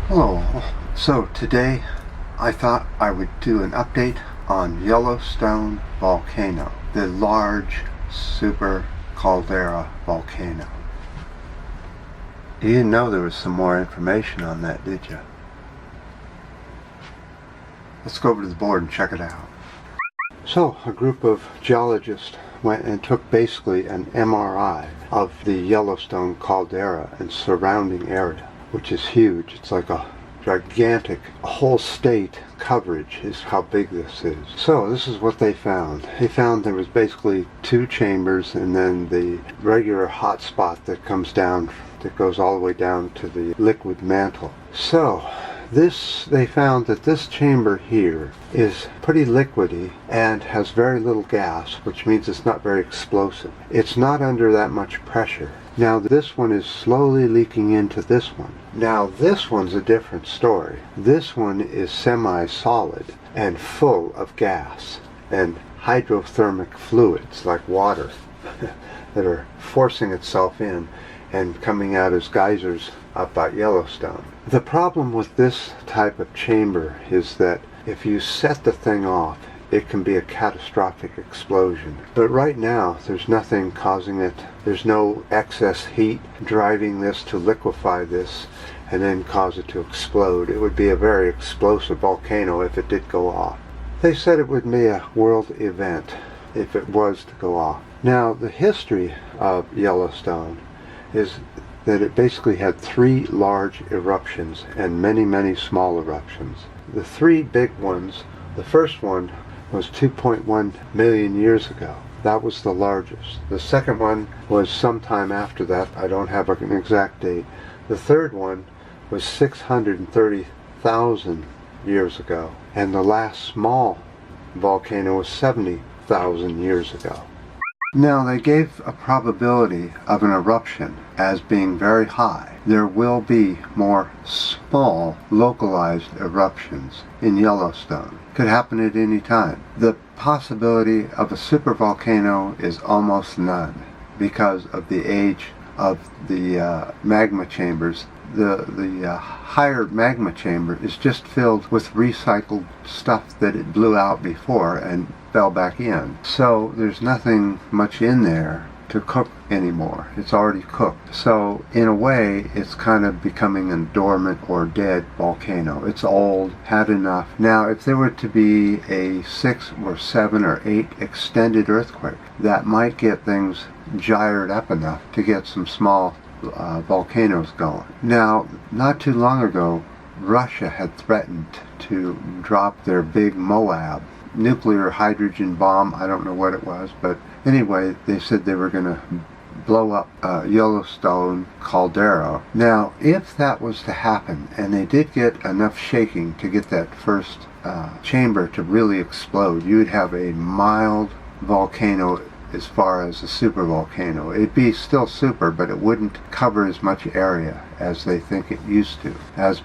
Hello. So today I thought I would do an update on Yellowstone Volcano, the large super caldera volcano. You didn't know there was some more information on that, did you? Let's go over to the board and check it out. So a group of geologists went and took basically an MRI of the Yellowstone caldera and surrounding area, which is huge. It's like a gigantic whole state coverage is how big this is. So this is what they found. They found there was basically two chambers and then the regular hot spot that comes down, that goes all the way down to the liquid mantle. So they found that this chamber here is pretty liquidy and has very little gas, which means it's not very explosive. It's not under that much pressure. Now this one is slowly leaking into this one. Now this one's a different story. This one is semi-solid and full of gas and hydrothermic fluids like water that are forcing itself in and coming out as geysers up at Yellowstone. The problem with this type of chamber is that if you set the thing off, it can be a catastrophic explosion. But right now, there's nothing causing it. There's no excess heat driving this to liquefy this and then cause it to explode. It would be a very explosive volcano if it did go off. They said it would be a world event if it was to go off. Now, the history of Yellowstone is that it basically had three large eruptions and many, many small eruptions. The three big ones, the first one was 2.1 million years ago. That was the largest. The second one was sometime after that. I don't have an exact date. The third one was 630,000 years ago. And the last small volcano was 70,000 years ago. Now they gave a probability of an eruption as being very high. There will be more small localized eruptions in Yellowstone. Could happen at any time. The possibility of a supervolcano is almost none because of the age of the magma chambers. The higher magma chamber is just filled with recycled stuff that it blew out before and fell back in. So there's nothing much in there to cook anymore. It's already cooked. So in a way, it's kind of becoming a dormant or dead volcano. It's old, had enough. Now, if there were to be a 6 or 7 or 8 extended earthquake, that might get things gyred up enough to get some small volcanoes going. Now, not too long ago, Russia had threatened to drop their big Moab nuclear hydrogen bomb. I don't know what it was, but anyway, they said they were going to blow up Yellowstone caldera. Now, if that was to happen, and they did get enough shaking to get that first chamber to really explode, you would have a mild volcano as far as a supervolcano. It'd be still super, but it wouldn't cover as much area as they think it used to,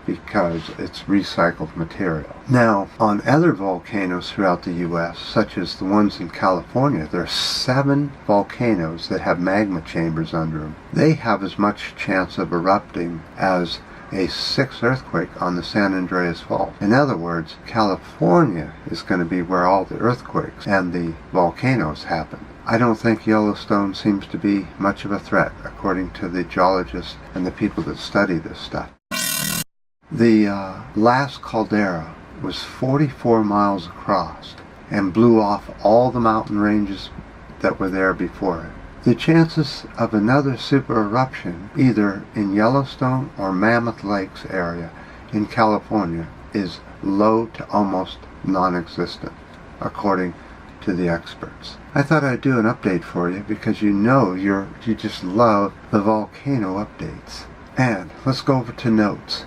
because it's recycled material. Now, on other volcanoes throughout the U.S., such as the ones in California, there are 7 volcanoes that have magma chambers under them. They have as much chance of erupting as a 6th earthquake on the San Andreas Fault. In other words, California is going to be where all the earthquakes and the volcanoes happen. I don't think Yellowstone seems to be much of a threat, according to the geologists and the people that study this stuff. The last caldera was 44 miles across and blew off all the mountain ranges that were there before it. The chances of another super eruption, either in Yellowstone or Mammoth Lakes area in California, is low to almost non-existent, according to the experts. I thought I'd do an update for you because you just love the volcano updates. And let's go over to notes.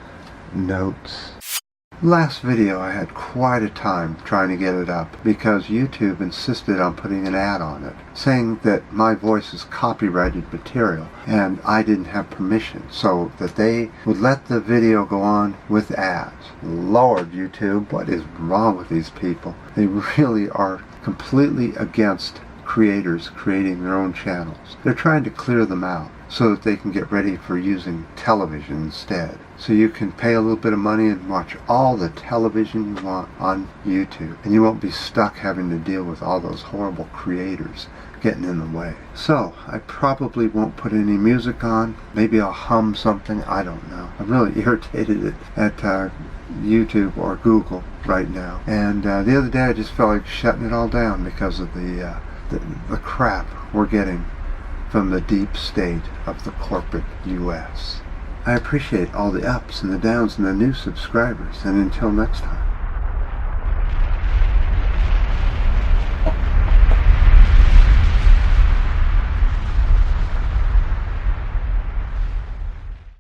Last video I had quite a time trying to get it up because YouTube insisted on putting an ad on it, saying that my voice is copyrighted material and I didn't have permission, so that they would let the video go on with ads. Lord, YouTube, what is wrong with these people? They really are completely against creators creating their own channels. They're trying to clear them out so that they can get ready for using television instead. So you can pay a little bit of money and watch all the television you want on YouTube, and you won't be stuck having to deal with all those horrible creators getting in the way. So I probably won't put any music on. Maybe I'll hum something. I don't know. I'm really irritated at YouTube or Google right now. And the other day I just felt like shutting it all down because of the crap we're getting from the deep state of the corporate U.S. I appreciate all the ups and the downs and the new subscribers, and until next time.